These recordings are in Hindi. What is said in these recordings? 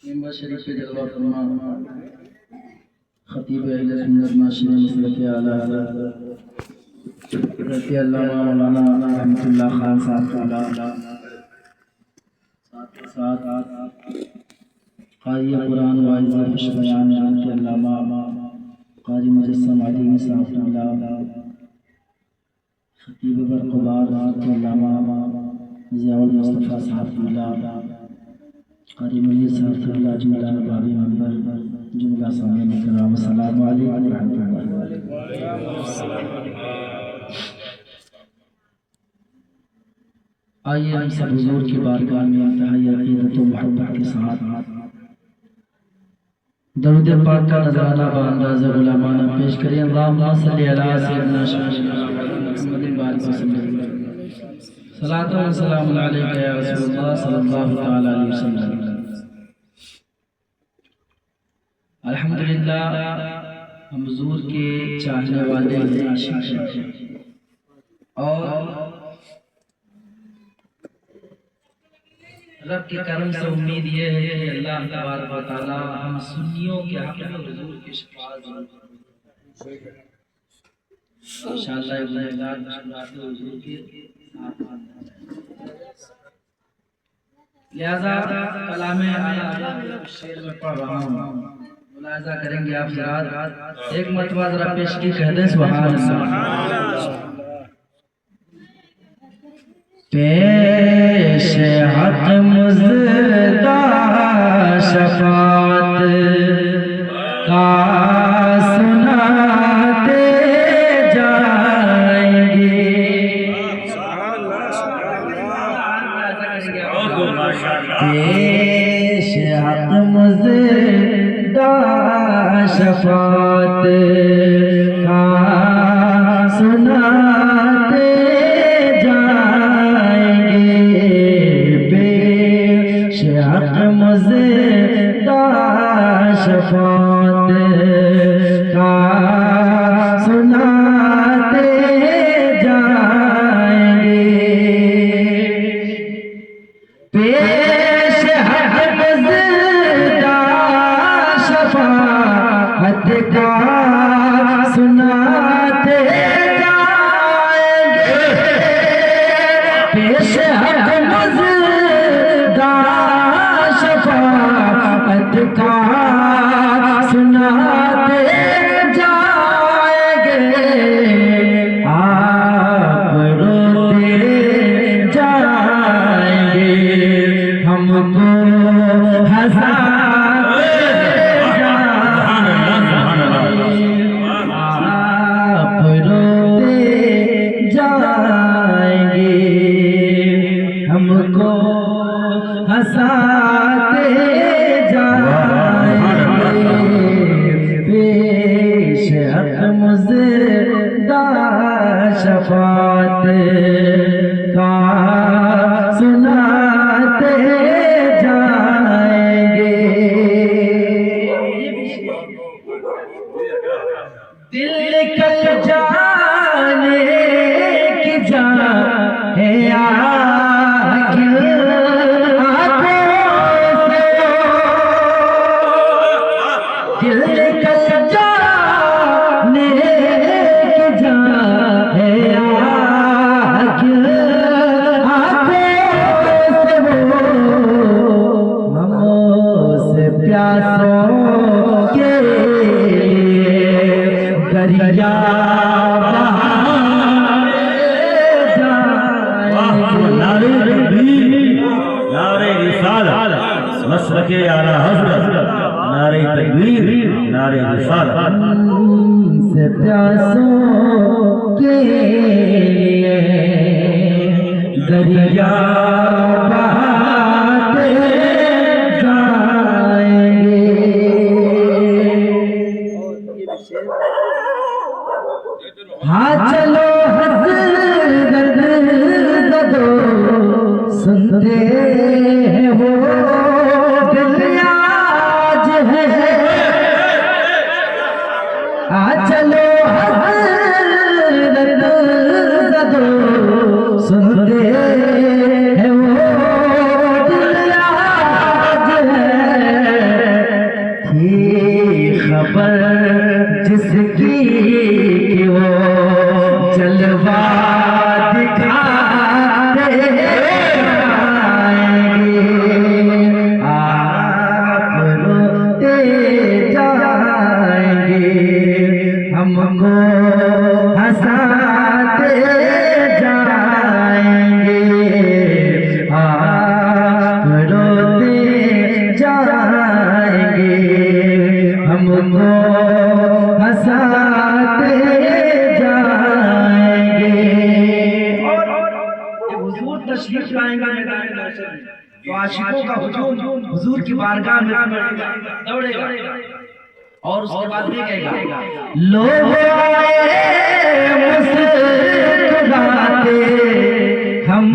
मिंबर शरीफ पे जलवा फरमा खतीब अहले सुन्नत नाशिर मसलक आला हज़रत अल्लामा मौलाना रहमतुल्लाह खान साहब साथ क़ारी कुरान वाइज़ खुश बयान के अल्लामा क़ारी मुजस्सम अली साहब खतीब बरक़ुबार के अल्लामा ज़ियाउल मुस्तफ़ा साहब क़ारी मुनीर साहब जुमला बाबी मंबर जुमला सामीन किराम अस्सलामु अलैकुम व रहमतुल्लाह। आइए हम सब हुज़ूर की बारगाह में इंतहाई अक़ीदत व मोहब्बत के साथ दरूद पाक का नज़राना बांदाज़ गुलामाना पेश करें। अल्लाहुम्मा सल्लि अला सय्यिदना मुहम्मदिन व आलिहि वसल्लम। सलातो व सलाम अलैका या रसूलल्लाह सल्लल्लाहु तआला अलैहि वसल्लम। अल्हम्दुलिल्लाह हम हुज़ूर के चाहने वाले आशिक हैं और रब के करम से उम्मीद ये है कि अल्लाह तबारक व तआला हम सुन्नियों के हक़ में हुज़ूर की शफ़ाअत इंशाअल्लाह गुनाहगार मुस्कुराते हुज़ूर के साथ लिहाजा कलामे आला शेर में पढ़ रहा हूँ, मुलाहिज़ा करेंगे आप हज़रात। एक मरतबा ज़रा पेश की कह दें सुभान अल्लाह। पेश हक़ मुज़दा शफ़ाअत का सुनाते जाएंगे। पेश हक़ मुज़दा शफ़ाअत का सुनाते शफ़ाअत का सुनाते जाएंगे। पेश हक़ मुज़दा शफ़ाअत का सुनाते जाएंगे। पेश हक़ मुज़दा शफ़ाअत का सुनाते जाएंगे। आप रोते जाएंगे, हमको हंसाते जाएंगे। आप रोते जाएंगे, हमको हंसाते मुज़दा शफ़ाअत का सुनाते जाएंगे। दिल कल जाने की जान है दरिया नारे रिसालत मसलके आला हज़रत नारे तकबीर नारे रिसालत से प्यासों के लिए दरिया बहाते जाएंगे। हाँ चलो हज़रत ज़दो सुनते हो दिल आज है। हाँ चलो हज़रत ज़दो सुनते हो दिल आज है। तशरीफ लाएंगे मैदान महशर में तो आशिकों का हुजूम हुजूर की बारगाह में दौड़ेगा और उसके बाद भी कहेगा लोग मुस्कुराते हम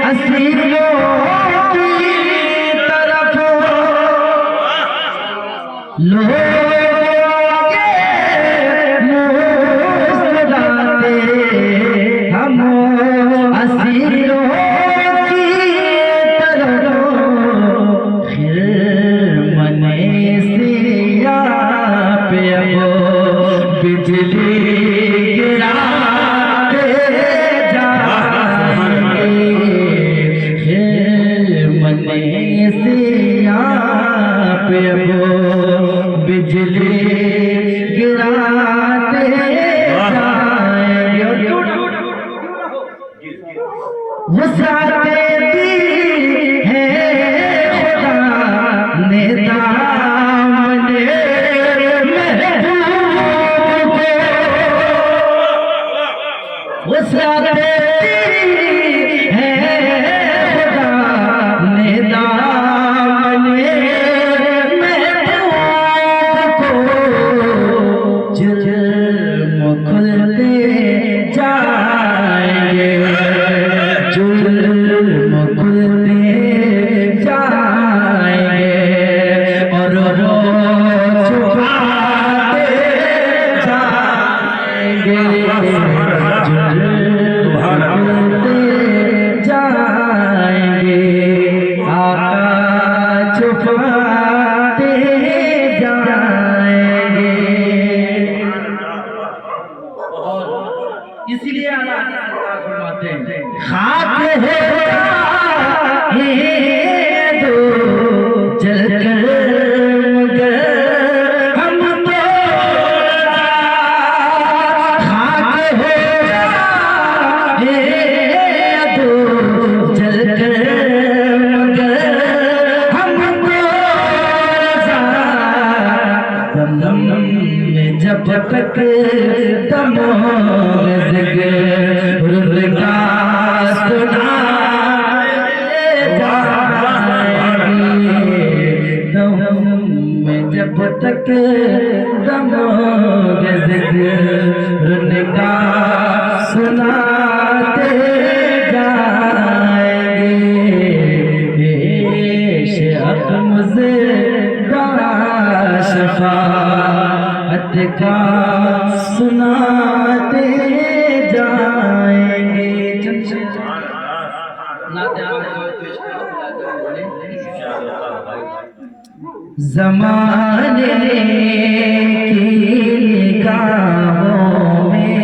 असीरों की तरफ लोग मुस्कुराते हम असीरों की तरफ खिरमने सिया पे अब बिजली गिराते जाएंगे खिरमने सिया पे अब बिजली गिराते जाएंगे वसाते दी है खुदा ने दामने महबूब को वसाते दी है खुदा ने दामने महबूब को जुल्म खुलते जाएंगे जुल्म खुलते जाएंगे और रो छुपाते जाएंगे जुल्म खुलते जाएंगे आका छुपाते जाएंगे और इसीलिए अल्लाह फरमाते हैं खाक हो दो जलकर मगर हम तो खाक हो दो जलकर मगर हम तो दम में जब तक दम रुदगा जब तक दम रुदगा सुनाते जाएंगे शेख मुझे शफाअत का सुनाते जाएंगे ज़माने की निगाहों में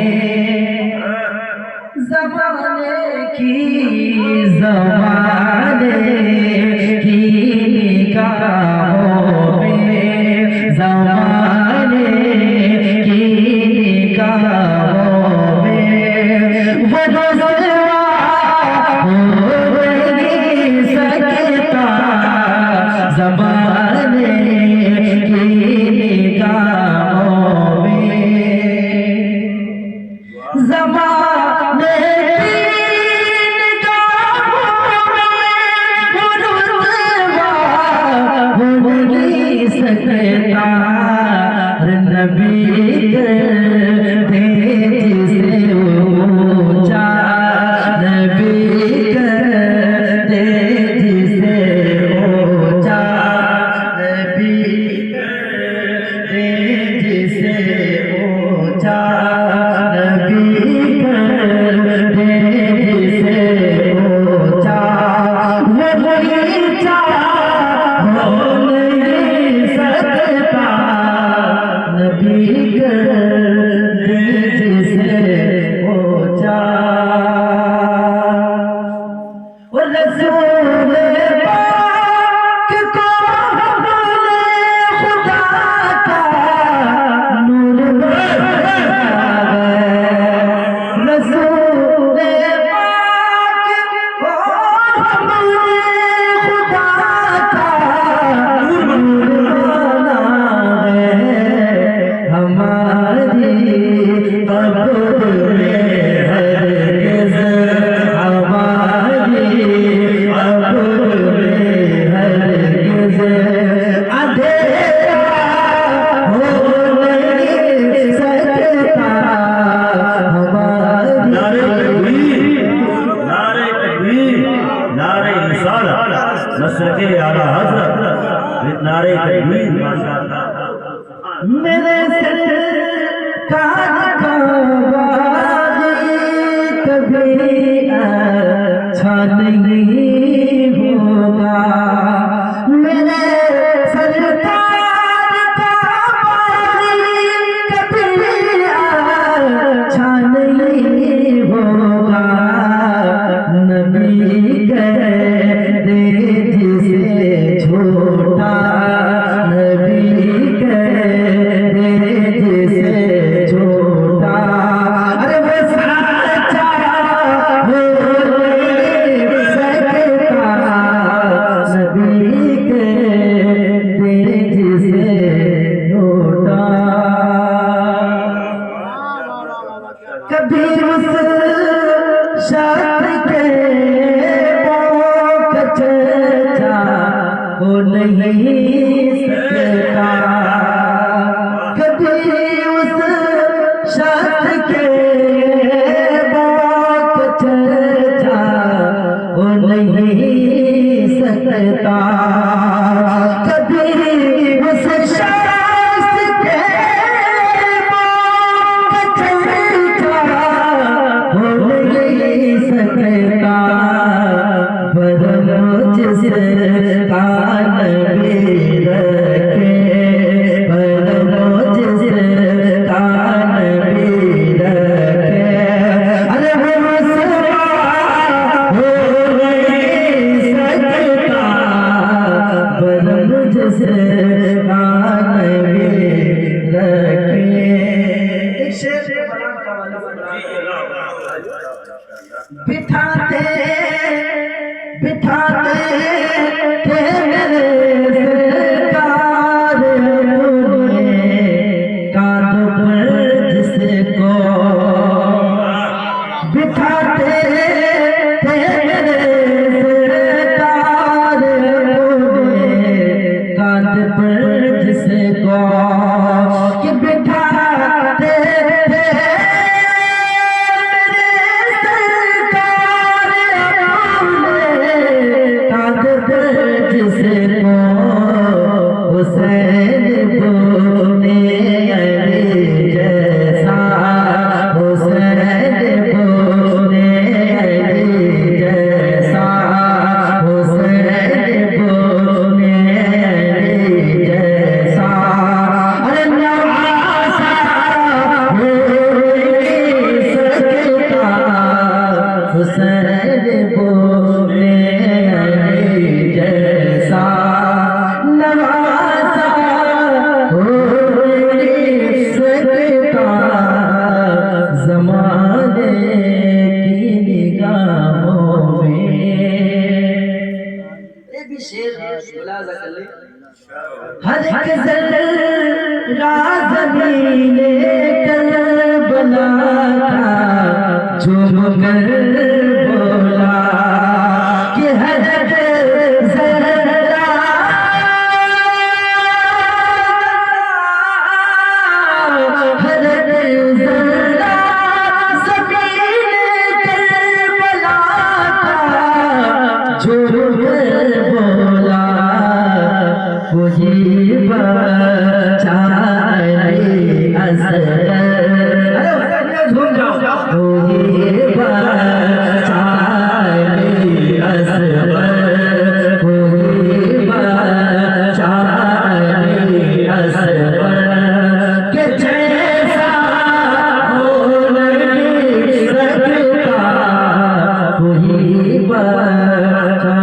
ज़माने की निगाहों में ज़माने की निगाहों में वो रुसवा हो नहीं सकता ज़माने की निगाहों में ज़माने की निगाहों में वो रुसवा हो नहीं सकता नबी जिसे ऊंचा आला हजरत नारे तकबीर माशाअल्लाह। मेरे सरकार का वादी कभी अच्छा नहीं होगा। मेरे सरकार का वादी कभी अच्छा नहीं होगा। नबी कहते जिसे छोटा, नबी कहते जिसे छोटा, अरे वो सच्चा हो नहीं सकता। नबी कहते जिसे छोटा, कभी उस शख्स के वो चर्चा हो नहीं सकता। कभी उस शख्स के वो चर्चा हो नहीं सकता। कभी उस शख्स के सकता, पर मुझसे कान भी रखे, पर मुझसे कान भी रखे। अरे वो सिवा हो नहीं सकता, पर मुझसे कान भी रखे। एक शेर बिठाते बिठाते थे मेरे सरकार तूने कांधों पर जिसको बिठाते थे मेरे सरकार तूने कांध पर जिसको कि बिठाते थे जिसको हुसैन बोले अली जैसा, हुसैन बोले अली जैसा, हुसैन बोले अली जैसा। अरे नवासा हो नहीं सकता, हुसैन बोले अली जैसा। नवासा हो नहीं सकता, ज़माने की निगाहों में। ये भी शेर है, मुलाज़ा कर ले। हर एक ज़र्रा ज़मीने करबला का झूम कर बोला कि हर एक ज़र्रा हर एक ज़र्रा ज़मीने करबला का झूम कर बोला। वही बचा अली असगर, वही बचा अली असगर, वही बचा अली असगर के जैसा हो नहीं सकता। वही बचा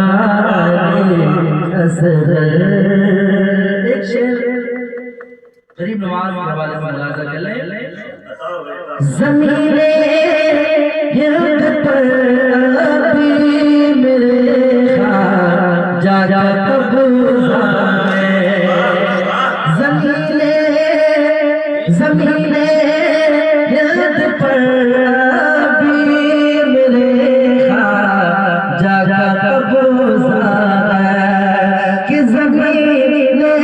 अली असगर। एक शेर गरीब नवाज के हवाले से मुलाज़ा कर ले। ज़मीने हिंद पर अभी मेरे ख्वाजा कब्ज़ा है। ज़मीने ज़मीने हिंद पर अभी मेरे ख्वाजा कब्ज़ा है कि ज़मीने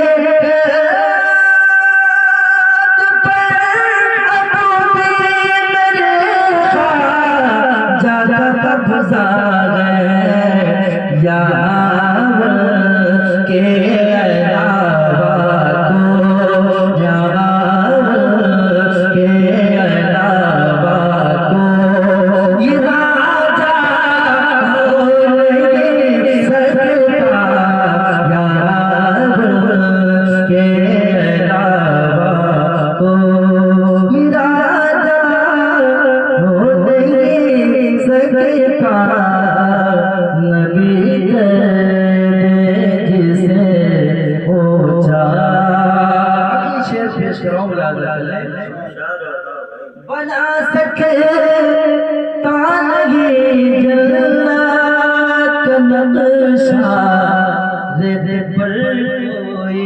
कब्ज़ा है या बना सकता नहीं जन्नत का नक्शा रेत पर कोई।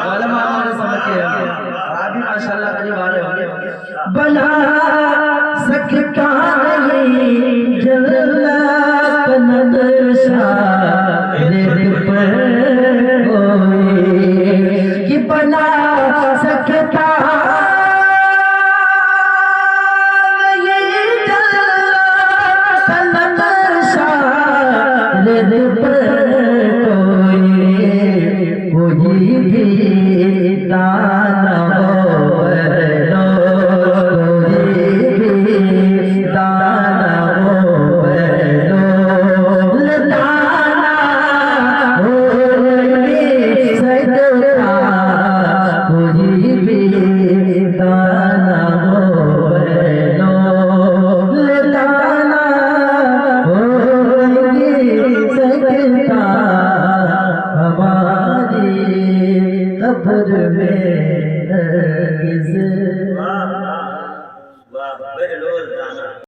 मालूम हमारे समझ के आप भी माशाल्लाह करीब आ रहे होंगे। बना सकता नहीं जन्नत का नक्शा रेत पर कोई कि बना सकता